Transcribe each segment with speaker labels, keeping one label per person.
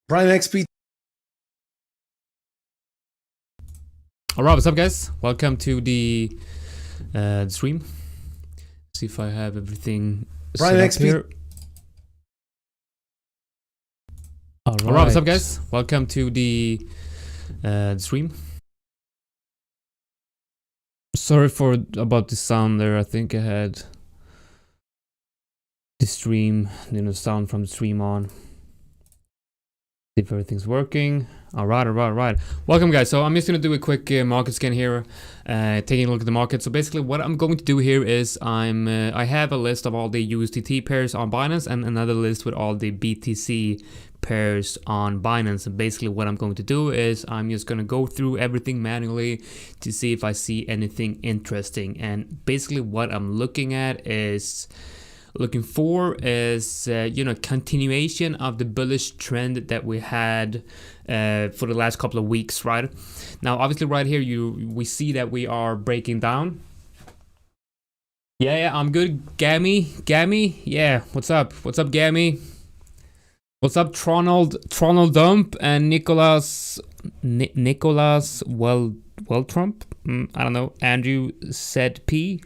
Speaker 1: Prime XP.
Speaker 2: Alright, what's up guys? Welcome to the stream. See if I have everything
Speaker 1: Prime
Speaker 2: set up
Speaker 1: XP.
Speaker 2: here. Alright, what's up guys? Welcome to the stream. Sorry for about the sound there. I think I had the stream, sound from the stream on. See if everything's working. Alright. Welcome guys. So I'm just gonna do a quick market scan here, taking a look at the market. So basically what I'm going to do here is I have a list of all the USDT pairs on Binance and another list with all the BTC pairs on Binance. And basically what I'm going to do is I'm just gonna go through everything manually to see if I see anything interesting. And basically what I'm looking for is continuation of the bullish trend that we had for the last couple of weeks, right? Now obviously right here we see that we are breaking down. Yeah, I'm good. Gammy, yeah, what's up Gammy? What's up Tronald Dump and Nicholas Trump? I don't know. Andrew said P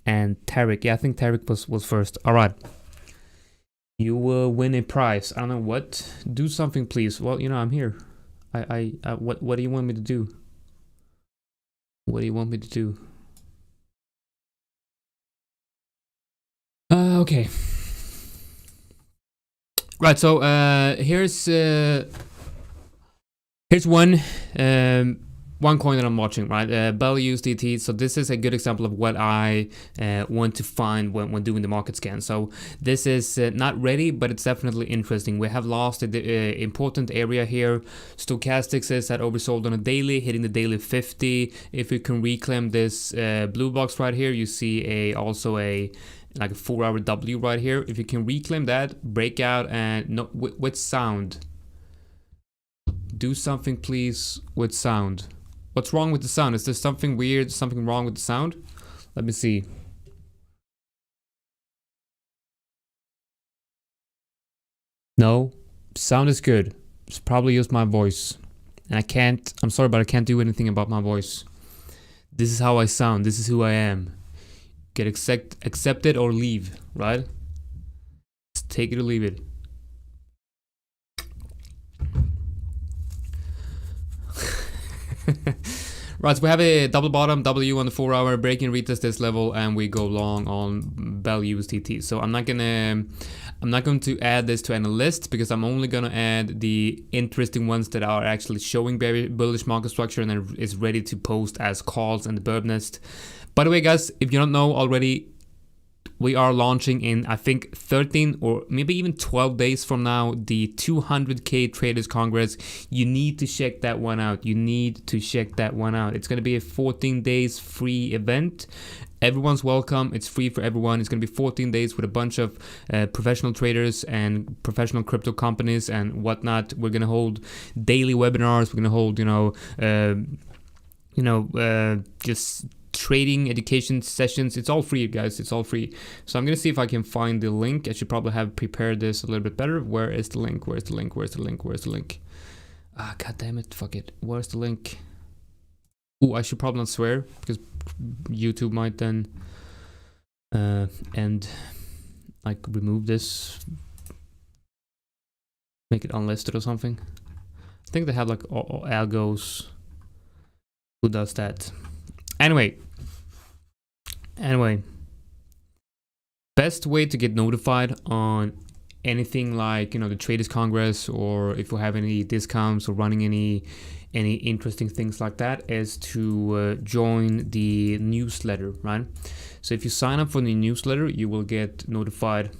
Speaker 2: and Tarek. Yeah, I think Tarek was first. All right. You will win a prize. I don't know what. Do something, please. Well, I'm here. What do you want me to do? What do you want me to do? Okay. Right. So here's one coin that I'm watching, right? Bell USDT. So this is a good example of what I want to find when doing the market scan. So this is not ready, but it's definitely interesting. We have lost the important area here. Stochastics is at oversold on a daily, hitting the daily 50. If we can reclaim this blue box right here, you see also a 4-hour W right here. If you can reclaim that, breakout and with sound. Do something please with sound. What's wrong with the sound? Is there something weird, something wrong with the sound? Let me see. No, sound is good. It's probably just my voice. And I'm sorry, but I can't do anything about my voice. This is how I sound. This is who I am. Get accepted or leave, right? Just take it or leave it. Right, so we have a double bottom W on the 4-hour, breaking retest this level, and we go long on Bell USDT. So I'm not going to add this to any list because I'm only gonna add the interesting ones that are actually showing very bullish market structure and then is ready to post as calls and the bird nest. By the way, guys, if you don't know already, we are launching in, I think, 13 or maybe even 12 days from now, the 200K Traders Congress. You need to check that one out. It's going to be a 14 days free event. Everyone's welcome. It's free for everyone. It's going to be 14 days with a bunch of professional traders and professional crypto companies and whatnot. We're going to hold daily webinars. We're going to hold, just trading education sessions. It's all free, guys. It's all free. So I'm gonna see if I can find the link. I should probably have prepared this a little bit better. Where is the link? Ah, god damn it, fuck it. Where's the link? Oh, I should probably not swear because YouTube might then remove this, make it unlisted or something. I think they have algos who does that. Anyway, best way to get notified on anything like the Traders Congress, or if you have any discounts or running any interesting things like that, is to join the newsletter, right? So if you sign up for the newsletter, you will get notified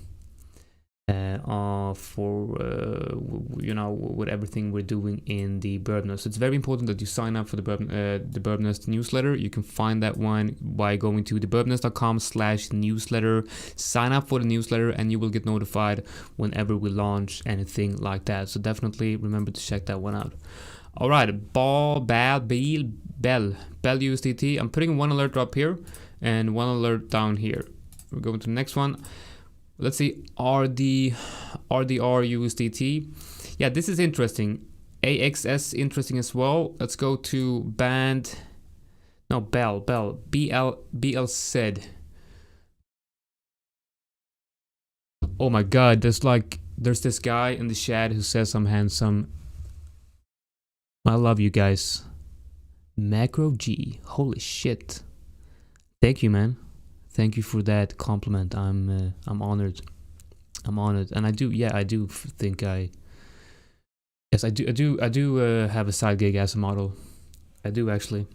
Speaker 2: with everything we're doing in the bird nest. So it's very important that you sign up for the bird nest newsletter. You can find that one by going to thebirdnest.com/newsletter. Sign up for the newsletter and you will get notified whenever we launch anything like that. So definitely remember to check that one out. All right, Bell USDT. I'm putting one alert up here and one alert down here. We're going to the next one. Let's see, RDR USDT. Yeah, this is interesting. AXS interesting as well. Let's go to band. No, Bell. BL said. Oh my god, there's this guy in the chat who says I'm handsome. I love you guys. Macro G. Holy shit. Thank you, man. Thank you for that compliment. I'm honored. I'm honored, and I do think yes, I do have a side gig as a model. I do actually.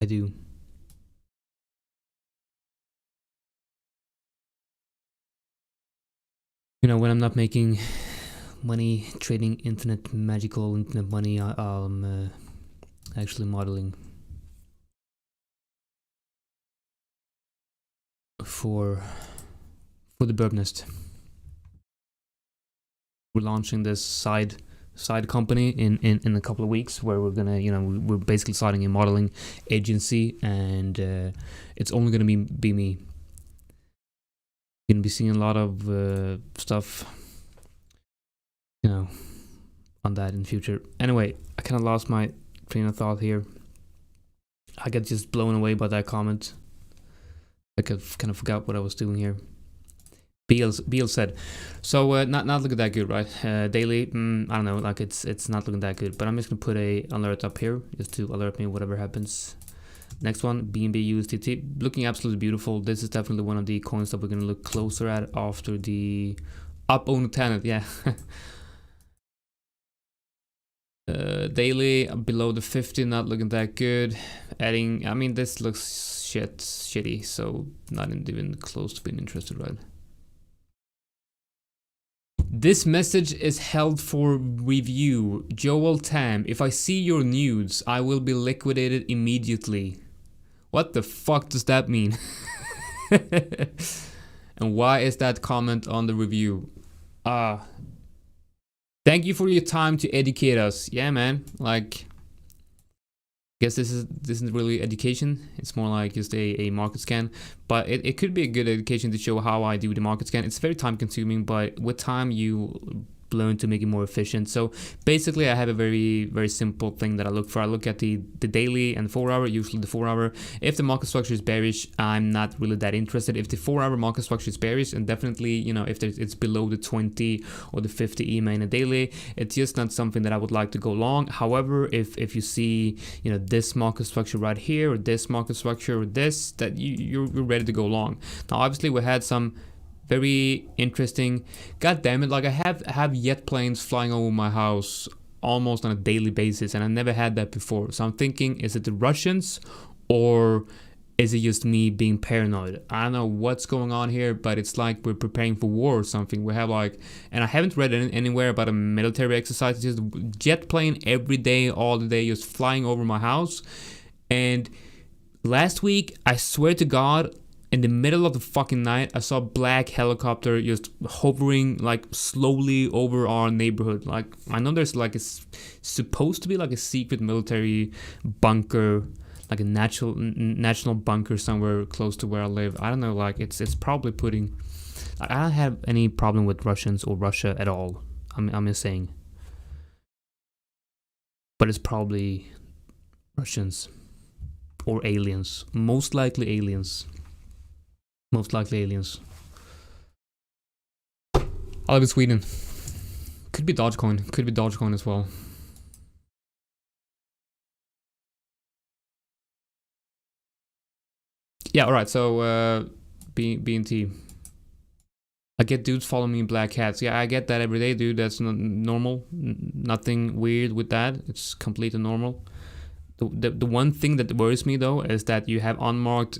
Speaker 2: I do. You know, when I'm not making money trading magical internet money, I'm actually modeling for the Burp Nest. We're launching this side company in a couple of weeks, where we're gonna, you know, we're basically starting a modeling agency, and it's only gonna be me. You're gonna be seeing a lot of stuff, you know, on that in the future. Anyway, I kind of lost my train of thought here. I got just blown away by that comment. I kind of forgot what I was doing here. Beal said, so not looking that good, right? Daily, I don't know, like it's not looking that good. But I'm just gonna put a alert up here just to alert me whatever happens. Next one, BNB USDT, looking absolutely beautiful. This is definitely one of the coins that we're gonna look closer at after the up on the tenant. Yeah. Daily below the 50, not looking that good. Adding, I mean, this looks shitty, so not even close to being interested, right? This message is held for review. Joel Tam, if I see your nudes, I will be liquidated immediately. What the fuck does that mean? And why is that comment on the review? Thank you for your time to educate us. Yeah, man. Like, I guess this isn't really education. It's more like just a market scan. But it could be a good education to show how I do the market scan. It's very time consuming, but with time you learn to make it more efficient. So basically I have a very, very simple thing that I look for. I look at the daily and 4 hour, usually the 4 hour. If the market structure is bearish, I'm not really that interested. If the 4 hour market structure is bearish, and definitely, you know, if it's below the 20 or the 50 EMA in a daily, it's just not something that I would like to go long. However, if you see, you know, this market structure right here, or this market structure, or this, that you're ready to go long. Now obviously we had some very interesting, god damn it, like I have jet planes flying over my house almost on a daily basis, and I never had that before. So I'm thinking, is it the Russians, or is it just me being paranoid? I don't know what's going on here, but it's like we're preparing for war or something. We have like, and I haven't read anywhere about a military exercise. It's just jet plane every day, all the day, just flying over my house. And last week, I swear to God, in the middle of the fucking night, I saw a black helicopter just hovering like slowly over our neighborhood. Like, I know there's like supposed to be like a secret military bunker, like a national bunker somewhere close to where I live. I don't know, like it's probably putting, I don't have any problem with Russians or Russia at all. I'm just saying. But it's probably Russians or aliens. Most likely aliens. Most likely aliens. I live in Sweden. Could be Dogecoin. Could be Dogecoin as well. Yeah, alright, so BNT. I get dudes following me in black hats. Yeah, I get that every day, dude. That's normal. Nothing weird with that. It's completely normal. The one thing that worries me though is that you have unmarked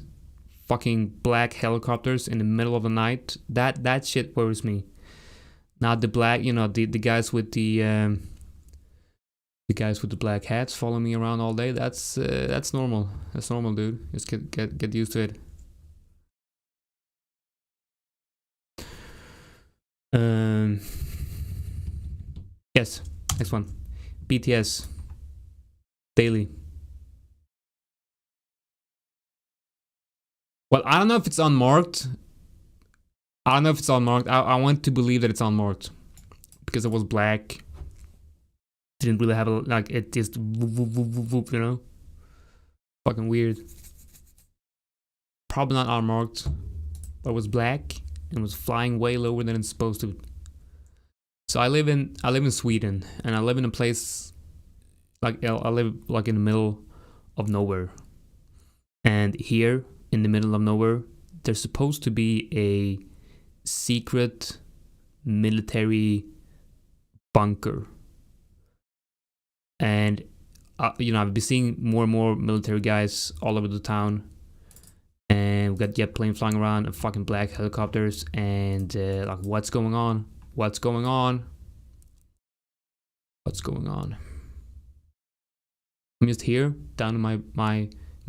Speaker 2: fucking black helicopters in the middle of the night. That shit worries me. Not the black, you know, the guys with the guys with the black hats following me around all day. That's normal. That's normal, dude. Just get used to it. Yes. Next one. BTS daily. Well, I don't know if it's unmarked. I don't know if it's unmarked. I want to believe that it's unmarked because it was black. Didn't really have a, like, it just whoop, you know, fucking weird. Probably not unmarked, but it was black and was flying way lower than it's supposed to. So I live in Sweden, and I live in a place like, I live like in the middle of nowhere. And here in the middle of nowhere, there's supposed to be a secret military bunker. And you know, I've been seeing more and more military guys all over the town, and we got jet planes flying around and fucking black helicopters, and like, what's going on? What's going on? What's going on? I'm just here down in my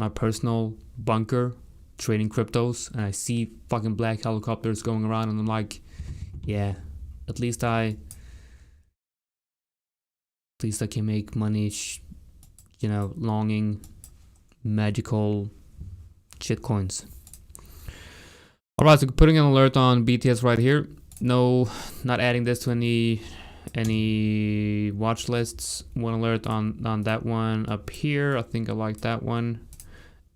Speaker 2: personal bunker trading cryptos, and I see fucking black helicopters going around, and I'm like, yeah, at least I can make money, you know, longing magical shitcoins. Alright, so putting an alert on BTS right here. No, not adding this to any watch lists. One alert on that one up here. I think I like that one.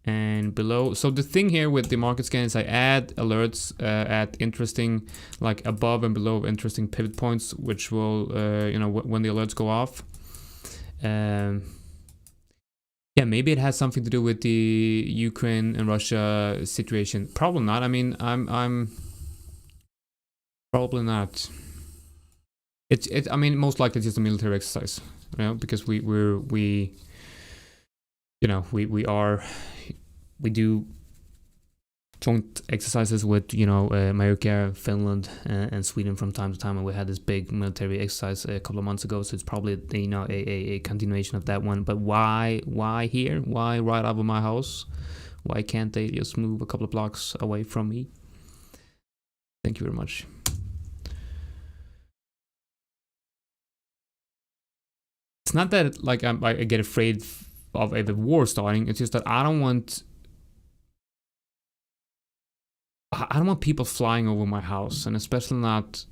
Speaker 2: And below, so the thing here with the market scan is I add alerts at interesting, like above and below interesting pivot points, which will you know, when the alerts go off. Yeah, maybe it has something to do with the Ukraine and Russia situation. Probably not. I mean, I'm probably not. It's I mean, most likely it's just a military exercise, you know, because we you know, we do joint exercises with, you know, America, Finland, and Sweden from time to time, and we had this big military exercise a couple of months ago. So it's probably, you know, a continuation of that one. But why here? Why right out of my house? Why can't they just move a couple of blocks away from me? Thank you very much. It's not that like I get afraid of a war starting. It's just that I don't want people flying over my house, and especially not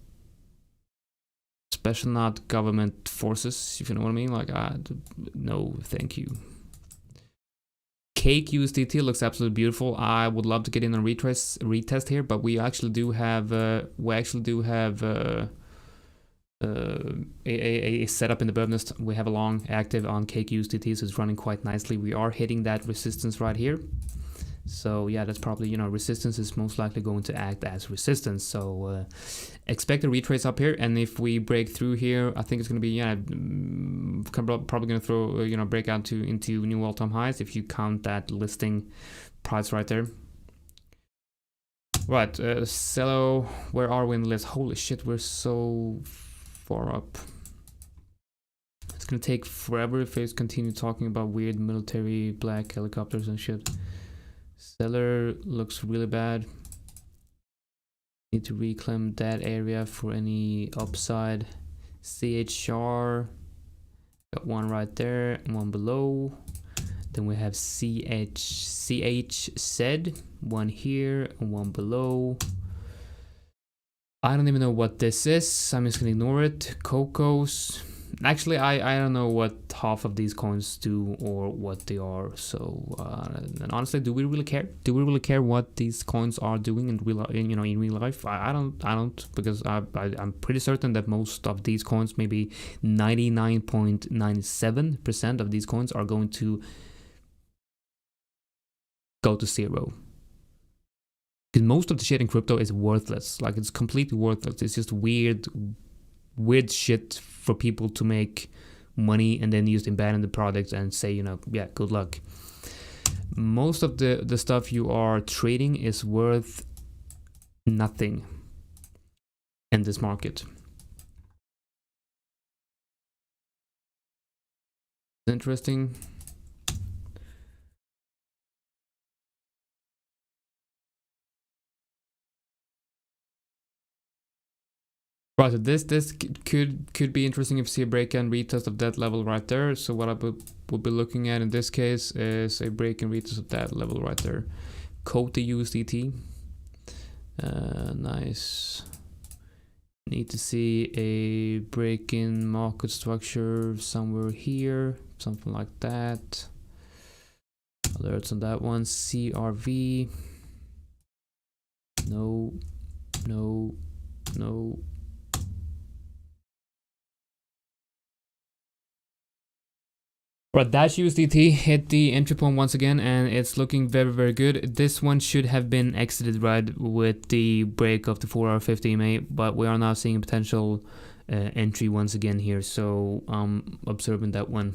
Speaker 2: government forces, if you know what I mean. Like, no, thank you. Cake USDT looks absolutely beautiful. I would love to get in and retest here, but we actually do have a setup in the bird nest. We have a long active on Cake USDT, so it's running quite nicely. We are hitting that resistance right here. So yeah, that's probably, you know, resistance is most likely going to act as resistance. So expect a retrace up here, and if we break through here, I think it's going to be, yeah, probably going to throw, you know, break out into new all-time highs if you count that listing price right there. Right, Cello, where are we in the list? Holy shit, we're so far up. It's going to take forever if they continue talking about weird military black helicopters and shit. Seller looks really bad. Need to reclaim that area for any upside. CHR, got one right there and one below. Then we have CH said, one here and one below. I don't even know what this is. I'm just gonna ignore it. Cocos. Actually, I don't know what half of these coins do or what they are. So, and honestly, do we really care? Do we really care what these coins are doing in real, you know, in real life? I don't, because I'm pretty certain that most of these coins, maybe 99.97% of these coins, are going to go to zero. Because most of the shit in crypto is worthless. Like, it's completely worthless. It's just weird shit for people to make money and then use to abandon the product and say, you know, yeah, good luck. Most of the stuff you are trading is worth nothing in this market. Interesting. Right, so this could be interesting if you see a break and retest of that level right there. So what I would be looking at in this case is a break and retest of that level right there. Cote the USDT. Nice. Need to see a break in market structure somewhere here, something like that. Alerts on that one. CRV. No, no, no. Right, Dash USDT hit the entry point once again, and it's looking very, very good. This one should have been exited right with the break of the 4-hour 50 EMA, but we are now seeing a potential entry once again here, so I'm observing that one.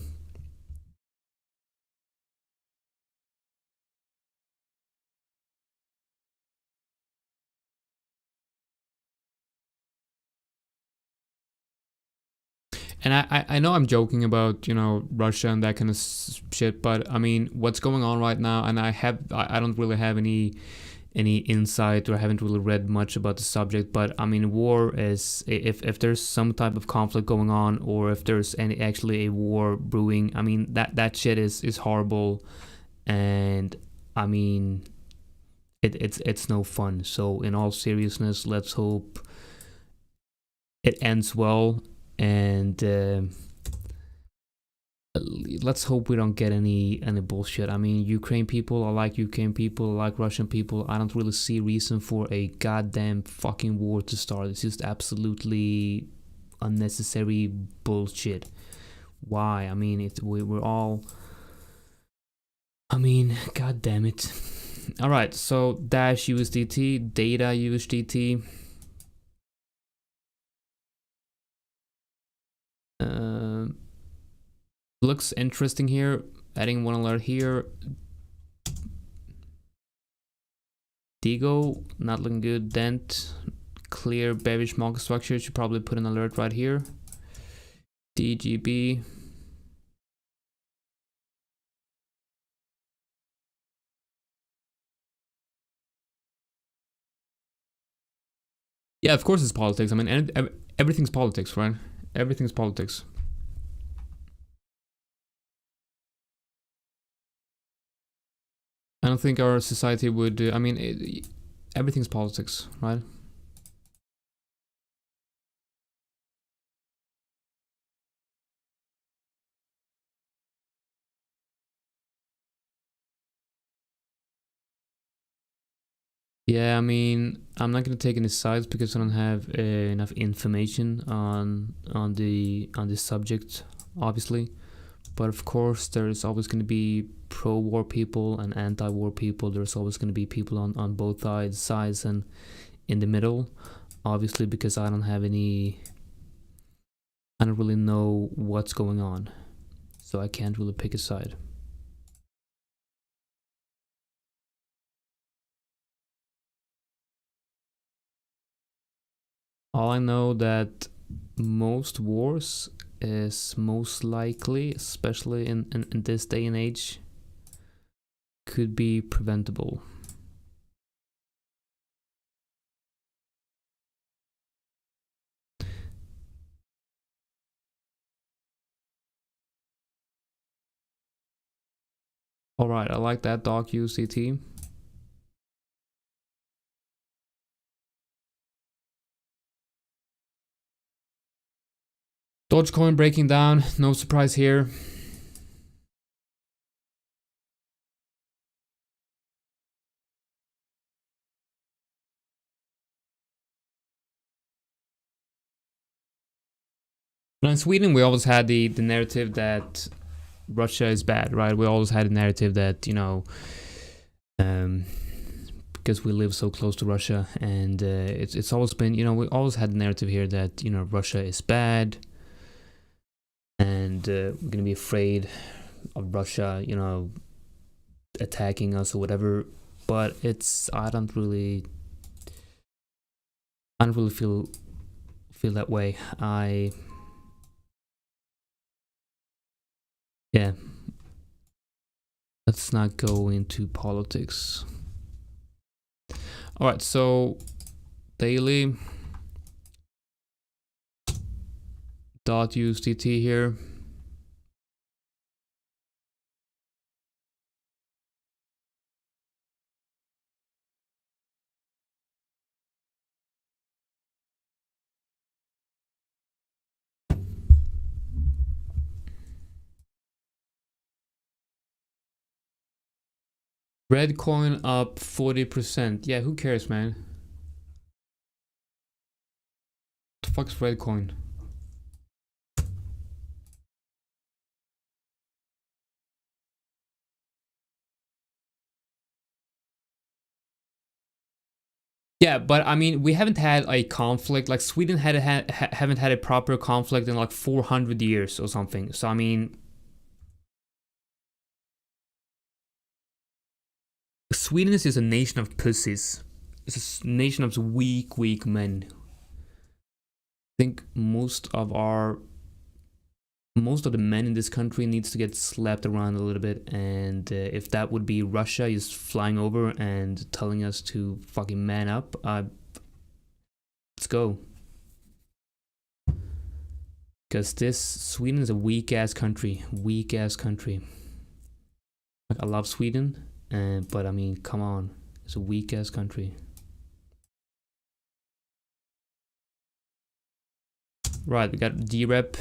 Speaker 2: And I know I'm joking about, you know, Russia and that kind of shit, but I mean, what's going on right now, and I don't really have any insight, or I haven't really read much about the subject, but I mean, war is, if there's some type of conflict going on, or if there's actually a war brewing, I mean, that shit is horrible, and I mean, it's no fun. So in all seriousness, let's hope it ends well, and let's hope we don't get any bullshit. I mean, Ukraine people, I like Ukraine people, I like Russian people. I don't really see reason for a goddamn fucking war to start. It's just absolutely unnecessary bullshit. Why? I mean, we're all, I mean, god damn it. All right, so Dash USDT, Data USDT. Looks interesting here. Adding one alert here. Digo, not looking good. Dent, clear bearish market structure. Should probably put an alert right here. DGB. Yeah, of course it's politics. I mean, everything's politics, right? Everything's politics. I don't think our society would, I mean, everything's politics, right? Yeah, I mean, I'm not gonna take any sides because I don't have enough information on this subject, obviously. But of course, there's always gonna be pro-war people and anti-war people. There's always gonna be people on both sides and in the middle. Obviously, because I don't really know what's going on, so I can't really pick a side. All I know that most wars is most likely, especially in this day and age, could be preventable. Alright, I like that Doc UCT. Dogecoin breaking down, no surprise here. Now in Sweden, we always had the narrative that Russia is bad, right? We always had a narrative that, you know, because we live so close to Russia, and it's always been, you know, we always had the narrative here that, you know, Russia is bad, and we're gonna be afraid of Russia, you know, attacking us or whatever. But I don't really feel that way. Yeah, let's not go into politics. All right, so daily .USDT here. Red coin up 40%. Yeah, who cares, man? What the fuck's red coin? Yeah, but I mean, we haven't had a conflict like Sweden haven't had a proper conflict in like 400 years or something. So I mean, Sweden is just a nation of pussies. It's a nation of weak men. I think most of the men in this country needs to get slapped around a little bit, and if that would be Russia just flying over and telling us to fucking man up, let's go. Because this Sweden is a weak ass country. Like, I love Sweden, but I mean, come on, it's a weak ass country. Right, we got D-Rep.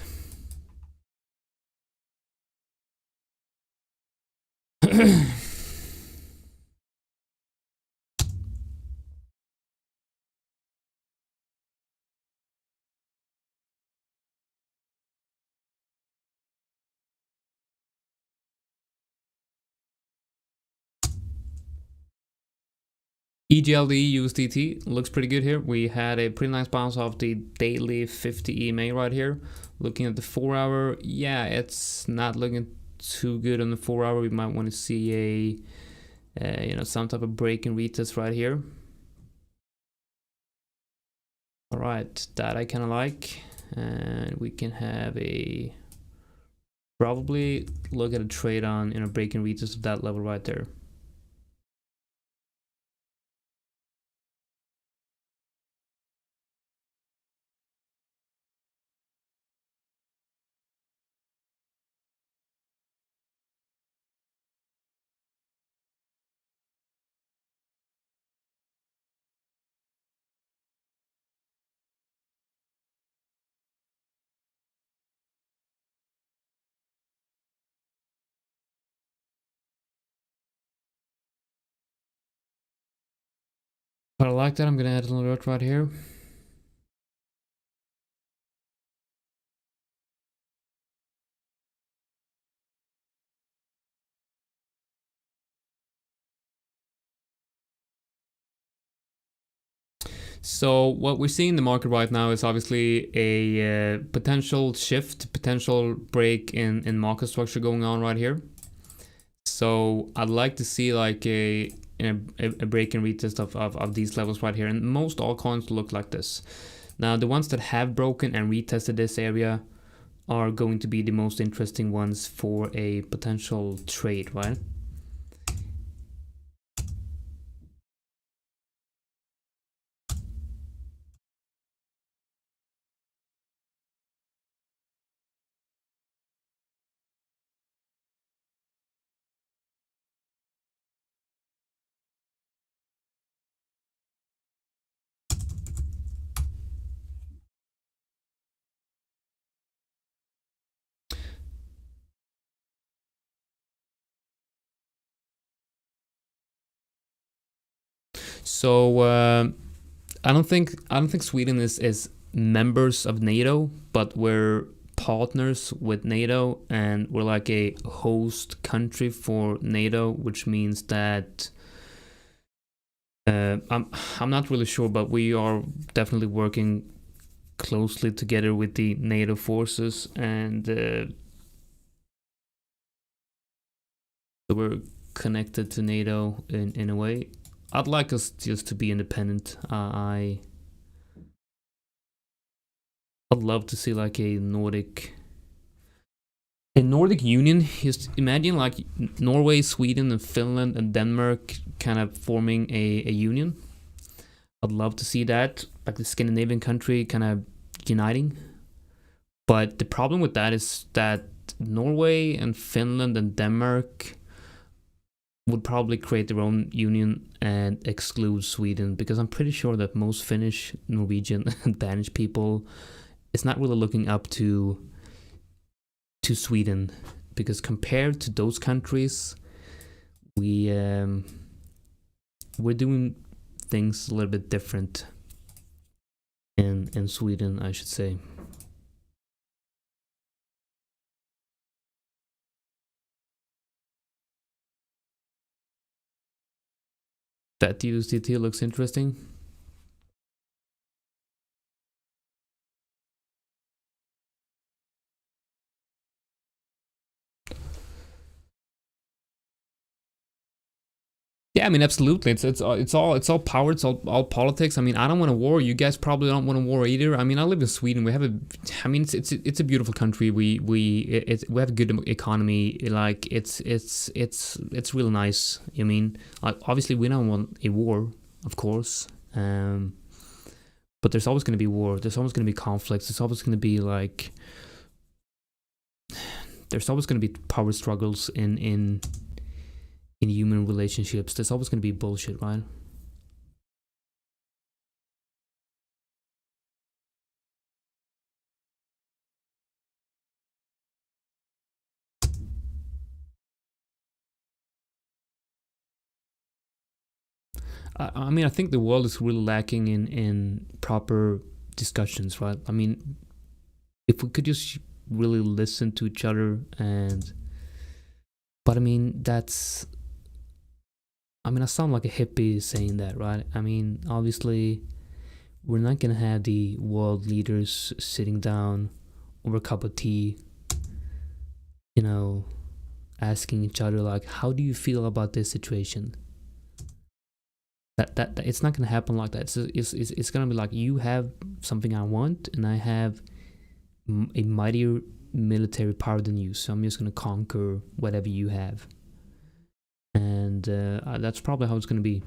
Speaker 2: EGLD USDT looks pretty good here. We had a pretty nice bounce off the daily 50 EMA right here. Looking at the 4 hour, yeah, it's not looking too good on the 4 hour. We might want to see a some type of break and retest right here. All right, that I kind of like, and we can have a probably look at a trade on break and retest of that level right there. But I like that. I'm gonna add an alert right here. So what we're seeing in the market right now is obviously a potential shift, potential break in market structure going on right here. So I'd like to see like a break and retest of these levels right here, and most altcoins look like this. Now the ones that have broken and retested this area are going to be the most interesting ones for a potential trade, right? So I don't think Sweden is members of NATO, but we're partners with NATO, and we're like a host country for NATO, which means that I'm not really sure, but we are definitely working closely together with the NATO forces, and so we're connected to NATO in a way. I'd like us just to be independent. I'd love to see like a Nordic Union. Just imagine like Norway, Sweden, and Finland and Denmark kind of forming a union. I'd love to see that, like the Scandinavian country kind of uniting. But the problem with that is that Norway and Finland and Denmark would probably create their own union and exclude Sweden, because I'm pretty sure that most Finnish, Norwegian, and Danish people is not really looking up to Sweden, because compared to those countries, we're doing things a little bit different in Sweden, I should say. That USDT looks interesting. Yeah, I mean, absolutely. It's all power. It's all politics. I mean, I don't want a war. You guys probably don't want a war either. I mean, I live in Sweden. We have a, I mean, it's a beautiful country. We have a good economy. Like it's real nice. I mean, like, obviously we don't want a war, of course. But there's always going to be war. There's always going to be conflicts. There's always going to be like, there's always going to be power struggles in human relationships. There's always going to be bullshit, right? I mean, I think the world is really lacking in proper discussions, right? I mean, if we could just really listen to each other, but I mean, I sound like a hippie saying that, right? I mean, obviously, we're not gonna have the world leaders sitting down over a cup of tea, you know, asking each other like, how do you feel about this situation? That it's not gonna happen like that. It's gonna be like, you have something I want, and I have a mightier military power than you, so I'm just gonna conquer whatever you have. And that's probably how it's gonna be.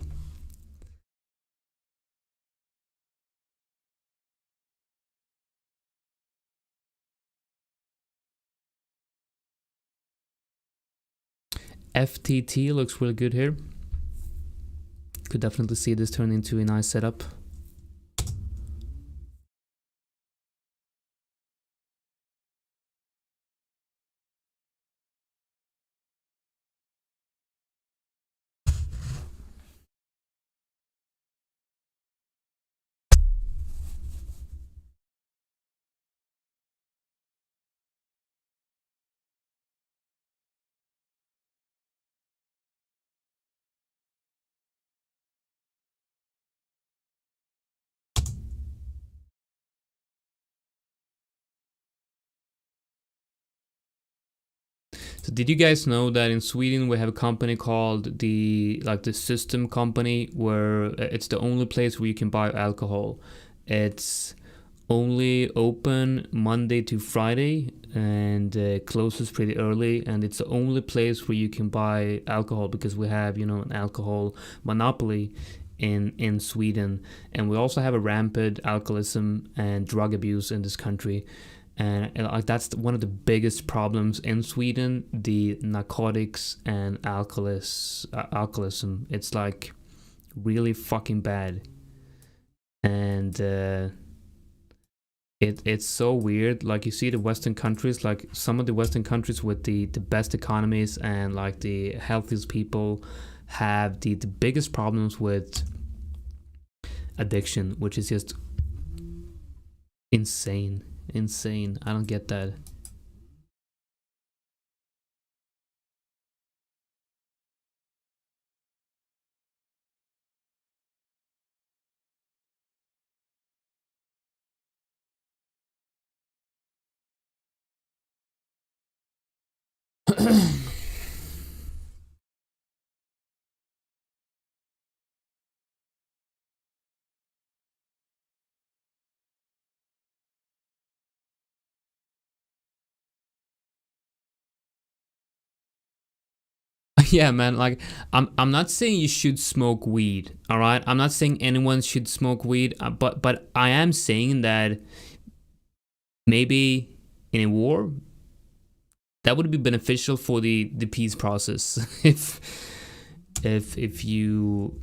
Speaker 2: FTT looks really good here. Could definitely see this turn into a nice setup. So did you guys know that in Sweden we have a company called the System Company, where it's the only place where you can buy alcohol. It's only open Monday to Friday and closes pretty early, and it's the only place where you can buy alcohol because we have, an alcohol monopoly in Sweden, and we also have a rampant alcoholism and drug abuse in this country. And like, that's one of the biggest problems in Sweden, the narcotics and alcoholism. It's like really fucking bad. And it's so weird. Like, you see the Western countries, like some of the Western countries with the best economies and like the healthiest people, have the biggest problems with addiction, which is just insane. I don't get that. Yeah, man, like, I'm not saying you should smoke weed, all right? I'm not saying anyone should smoke weed, but I am saying that maybe in a war that would be beneficial for the peace process. If you,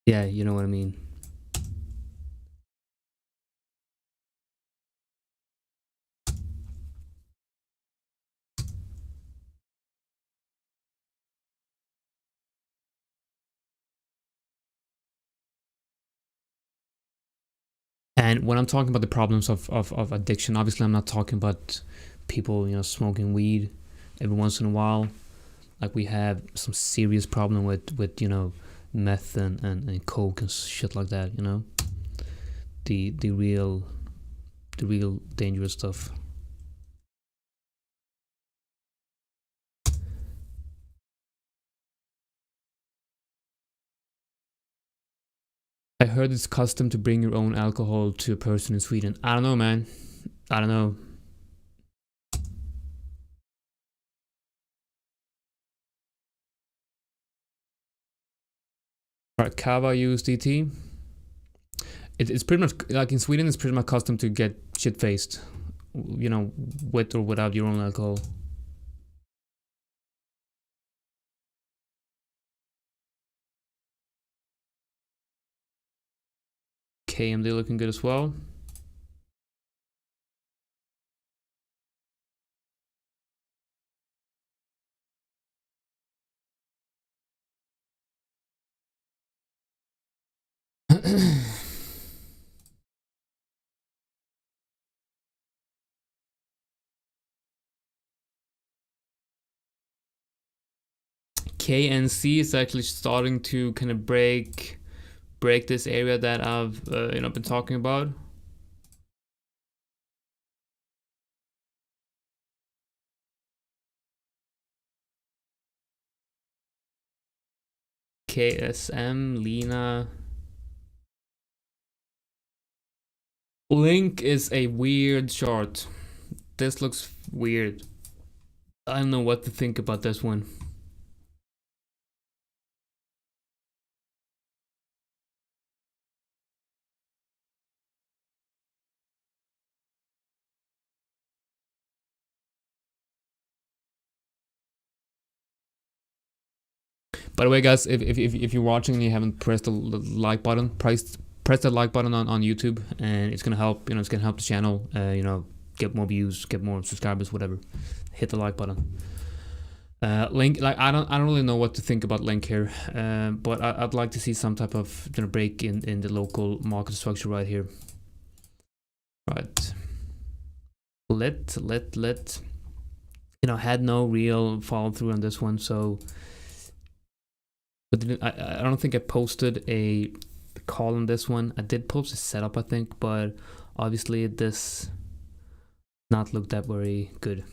Speaker 2: yeah, you know what I mean. And when I'm talking about the problems of addiction, obviously I'm not talking about people, smoking weed every once in a while. Like, we have some serious problem with meth and coke and shit like that, the real dangerous stuff. I heard it's custom to bring your own alcohol to a person in Sweden. I don't know, man. I don't know. Right, Kava USDT. It's pretty much like in Sweden. It's pretty much custom to get shit faced, with or without your own alcohol. KMD looking good as well. KNC is actually starting to kind of break this area that I've been talking about. KSM, Lena. Link is a weird chart. This looks weird. I don't know what to think about this one. By the way, guys, if you're watching and you haven't pressed the like button, press the like button on YouTube, and it's gonna help. It's gonna help the channel. Get more views, get more subscribers, whatever. Hit the like button. Link, like, I don't really know what to think about Link here, but I'd like to see some type of break in the local market structure right here. Right. Let had no real follow through on this one, so. But I don't think I posted a call on this one. I did post a setup, I think, but obviously this not look that very good.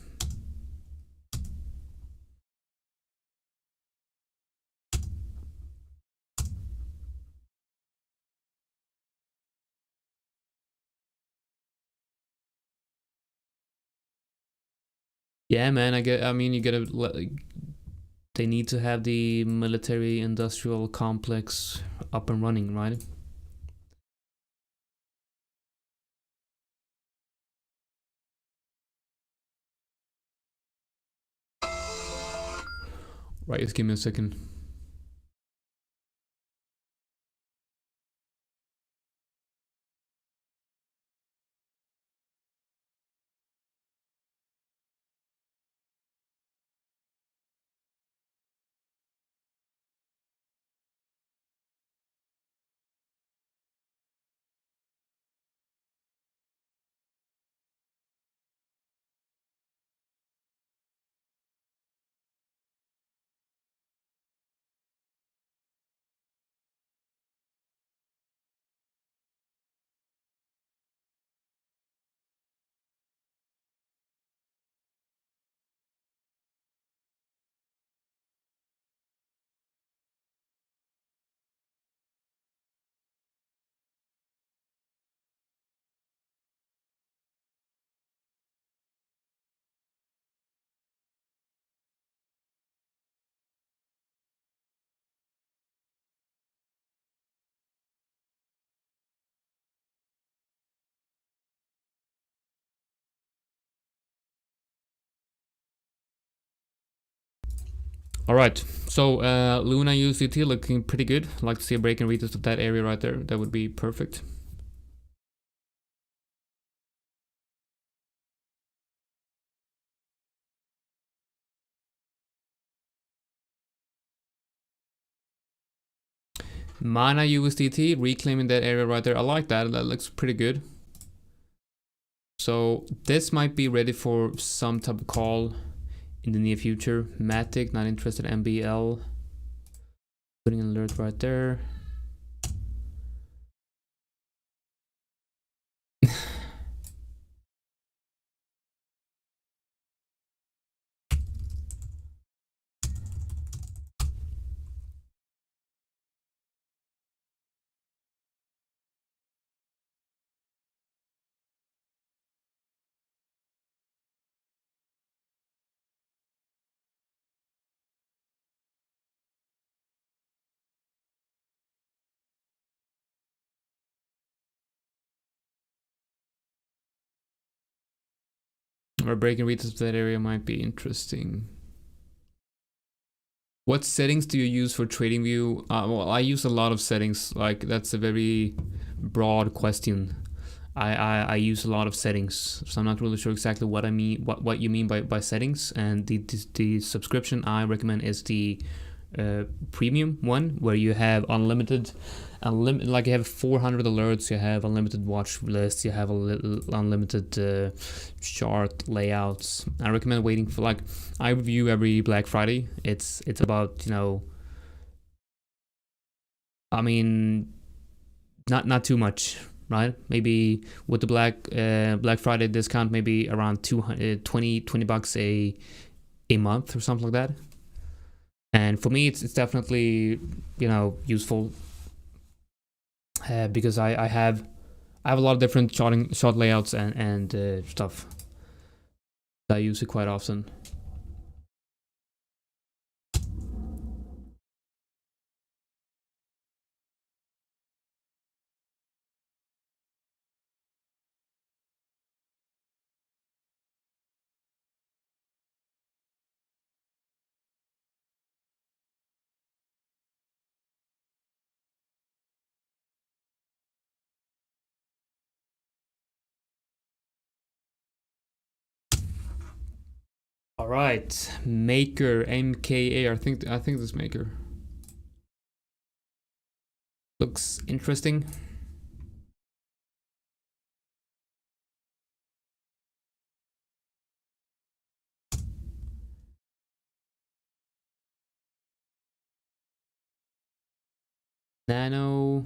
Speaker 2: Yeah, man. I mean, you gotta. They need to have the military industrial complex up and running, right? Right, just give me a second. All right, so Luna UCT looking pretty good. I'd like to see a break and retest of that area right there. That would be perfect. Mana USDT, reclaiming that area right there. I like that. That looks pretty good. So this might be ready for some type of call in the near future. Matic, not interested. MBL, putting an alert right there. Or breaking retest of that area might be interesting. What settings do you use for TradingView? Well, I use a lot of settings. Like, that's a very broad question. I use a lot of settings, so I'm not really sure exactly what I mean, what you mean by settings. And the subscription I recommend is the premium one, where you have unlimited, like you have 400 alerts, you have unlimited watch lists, you have unlimited chart layouts. I recommend waiting for, like, I review every Black Friday. It's about, you know, I mean, not too much, right? Maybe with the Black Friday discount, maybe around 20 bucks a month or something like that. And for me, it's definitely, you know, useful because I have a lot of different chart layouts and stuff. I use it quite often. All right, Maker, MKA. I think this Maker looks interesting. Nano.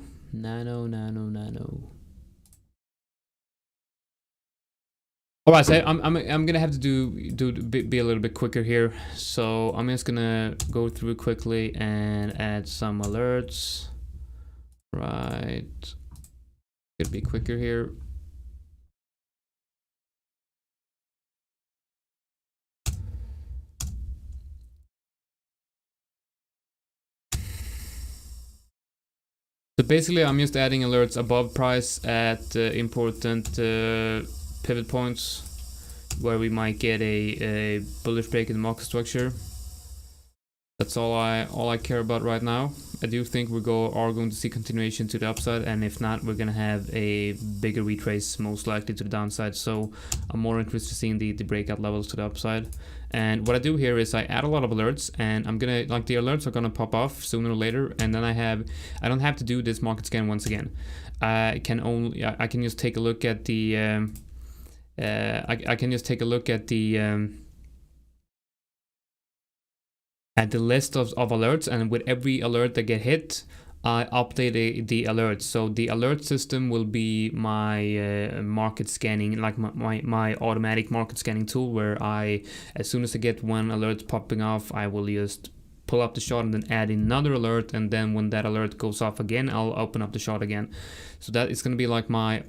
Speaker 2: All right, so I'm gonna have to be a little bit quicker here. So I'm just gonna go through it quickly and add some alerts. Right, it'll be quicker here. So basically, I'm just adding alerts above price at important pivot points where we might get a bullish break in the market structure. That's all I care about right now. I do think are going to see continuation to the upside, and if not, we're gonna have a bigger retrace, most likely to the downside. So I'm more interested in seeing the breakout levels to the upside. And what I do here is I add a lot of alerts, and I'm gonna, like, the alerts are gonna pop off sooner or later, and then I don't have to do this market scan once again. I can just take a look at the I can just take a look at the list of alerts, and with every alert that get hit, I update the alerts. So the alert system will be my market scanning, like my automatic market scanning tool, where as soon as I get one alert popping off, I will just pull up the chart and then add another alert, and then when that alert goes off again, I'll open up the chart again. So that is going to be like my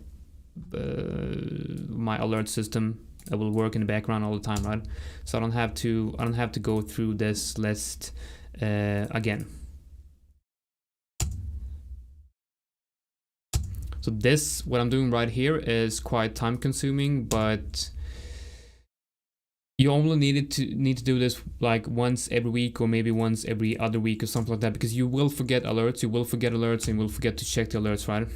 Speaker 2: alert system that will work in the background all the time, right? So I don't have to go through this list again. So what I'm doing right here is quite time consuming, but you only need to do this like once every week, or maybe once every other week or something like that, because you will forget alerts, and you will forget to check the alerts, right?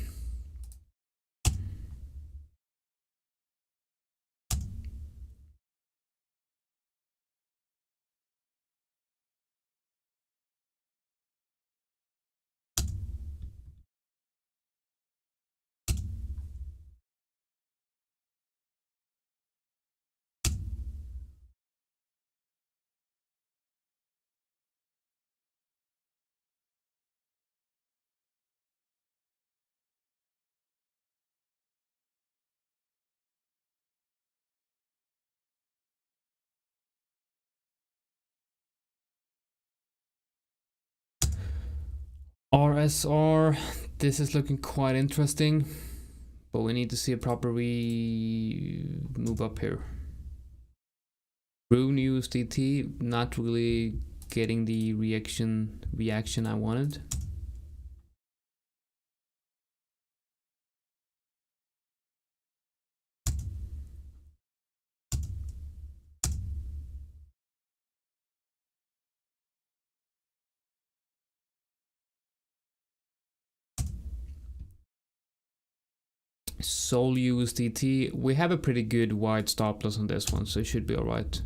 Speaker 2: RSR, this is looking quite interesting, but we need to see a proper move up here. Rune USDT, not really getting the reaction I wanted. Sol USDT, we have a pretty good wide stop loss on this one, so it should be all right.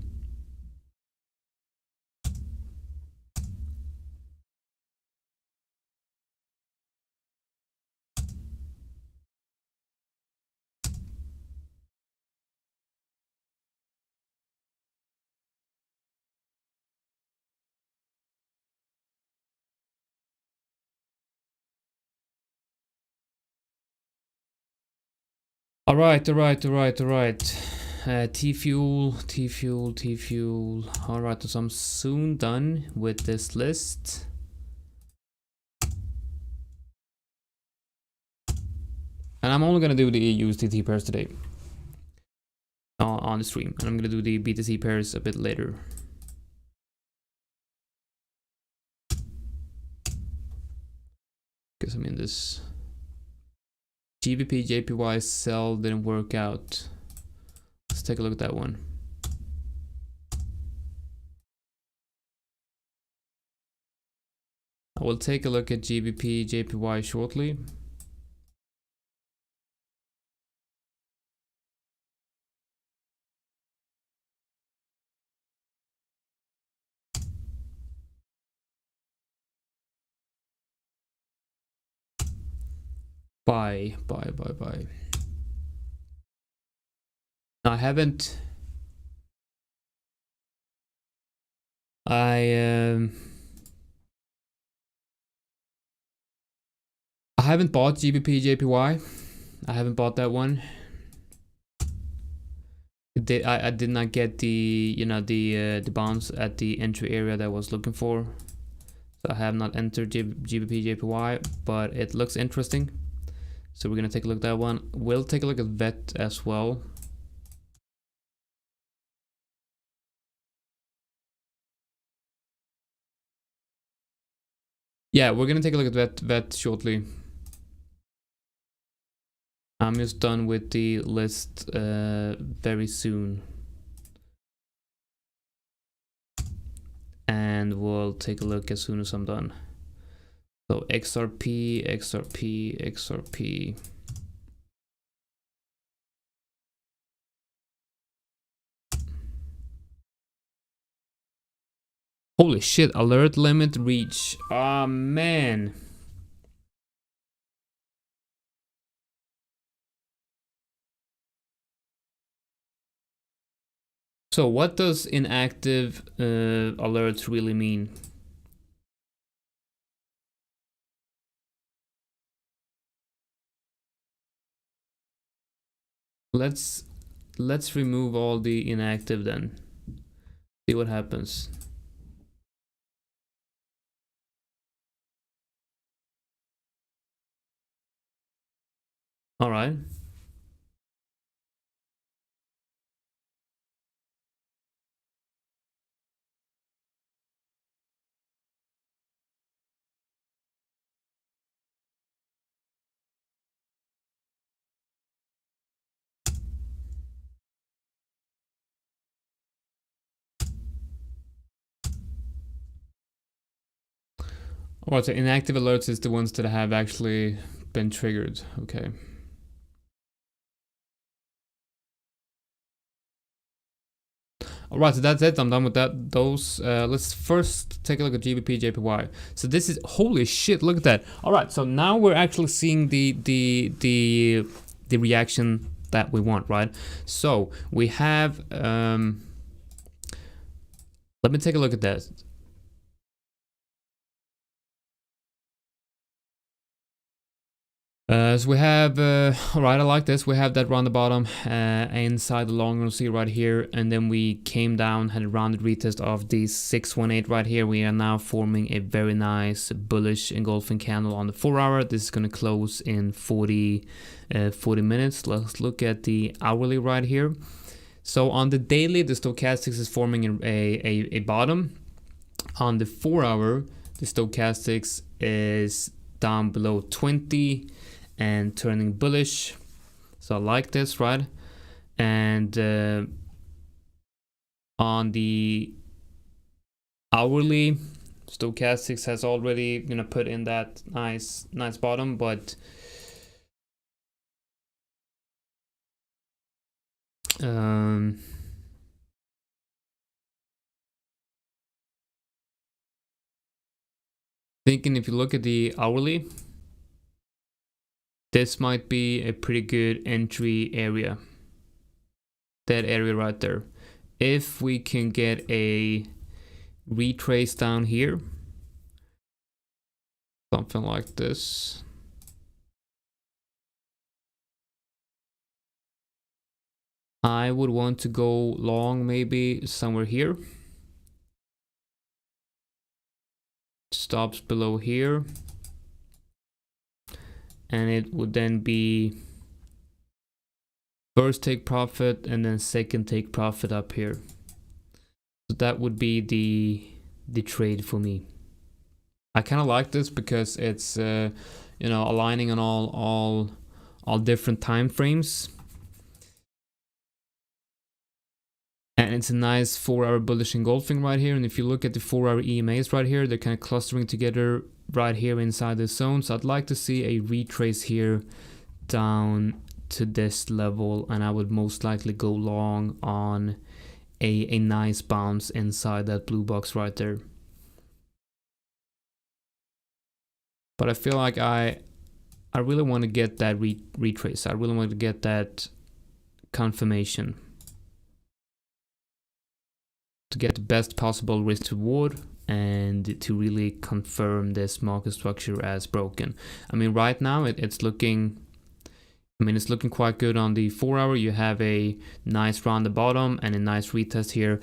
Speaker 2: All right. T-Fuel. All right, so I'm soon done with this list. And I'm only gonna do the USDT pairs today on the stream, and I'm gonna do the BTC pairs a bit later. Because I mean, this GBP JPY sell didn't work out. Let's take a look at that one. I will take a look at GBP JPY shortly. Buy. I haven't. I haven't bought GBP JPY. I haven't bought that one. I did not get the the bonds at the entry area that I was looking for. So I have not entered GBP JPY, but it looks interesting. So we're gonna take a look at that one. We'll take a look at VET as well. Yeah, we're gonna take a look at VET shortly. I'm just done with the list very soon. And we'll take a look as soon as I'm done. So XRP. Holy shit, alert limit reach. Ah, man. So what does inactive alerts really mean? Let's remove all the inactive then. See what happens. All right. All right, so inactive alerts is the ones that have actually been triggered. Okay. All right, so that's it. I'm done with that. Those. Let's first take a look at GBP JPY. So this is, holy shit! Look at that. All right, so now we're actually seeing the reaction that we want, right? So we have. Let me take a look at that. So we have, alright, I like this. We have that round the bottom inside the long run C right here, and then we came down, had a rounded retest of the 618 right here. We are now forming a very nice bullish engulfing candle on the 4 hour. This is going to close in 40 minutes. Let's look at the hourly right here. So on the daily, the stochastics is forming a bottom. On the 4 hour, the stochastics is down below 20 and turning bullish. So I like this, right? And on the hourly, stochastics has already put in that nice bottom, but thinking if you look at the hourly, this might be a pretty good entry area. That area right there. If we can get a retrace down here, something like this. I would want to go long maybe somewhere here. Stops below here. And it would then be first take profit and then second take profit up here. So that would be the trade for me. I kind of like this because it's aligning on all different time frames. And it's a nice 4 hour bullish engulfing right here. And if you look at the 4 hour EMAs right here, they're kind of clustering together right here inside the zone. So I'd like to see a retrace here down to this level, and I would most likely go long on a nice bounce inside that blue box right there. But I feel like I really want to get that retrace. I really want to get that confirmation to get the best possible risk to reward and to really confirm this market structure as broken. I mean, right now it's looking quite good on the 4 hour. You have a nice round the bottom and a nice retest here.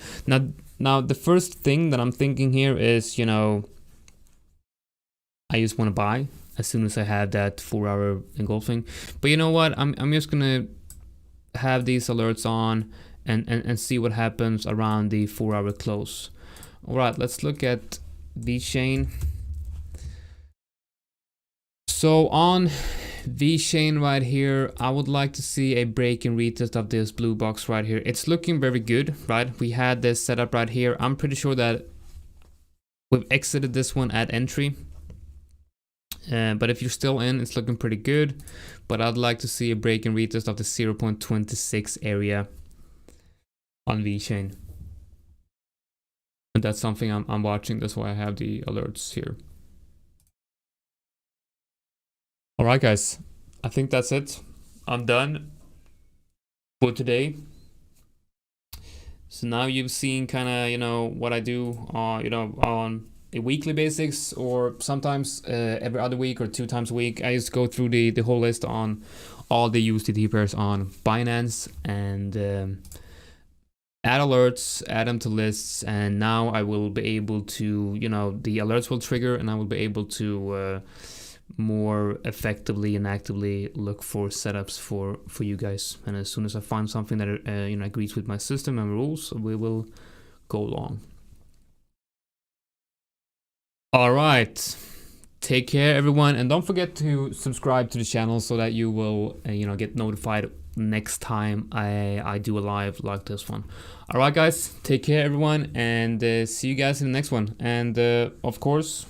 Speaker 2: Now the first thing that I'm thinking here is, I just want to buy as soon as I have that 4 hour engulfing. But you know what? I'm just gonna have these alerts on and see what happens around the 4 hour close. All right, let's look at VeChain. So on VeChain right here, I would like to see a break and retest of this blue box right here. It's looking very good, right? We had this set up right here. I'm pretty sure that we've exited this one at entry. But if you're still in, it's looking pretty good. But I'd like to see a break and retest of the 0.26 area on VeChain. And that's something I'm watching. That's why I have the alerts here. All right, guys. I think that's it. I'm done for today. So now you've seen kind of, what I do, on a weekly basis, or sometimes every other week or 2 times a week. I just go through the whole list on all the USDT pairs on Binance and add alerts, add them to lists, and now I will be able to, the alerts will trigger and I will be able to more effectively and actively look for setups for you guys. And as soon as I find something that agrees with my system and rules, we will go along. All right, take care everyone, and don't forget to subscribe to the channel so that you will get notified next time I do a live like this one. All right, guys, take care everyone, and see you guys in the next one. And of course,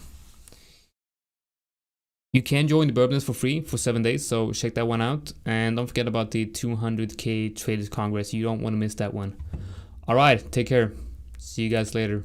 Speaker 2: you can join the Burbness for free for 7 days, so check that one out. And don't forget about the 200K Traders Congress. You don't want to miss that one. All right, take care. See you guys later.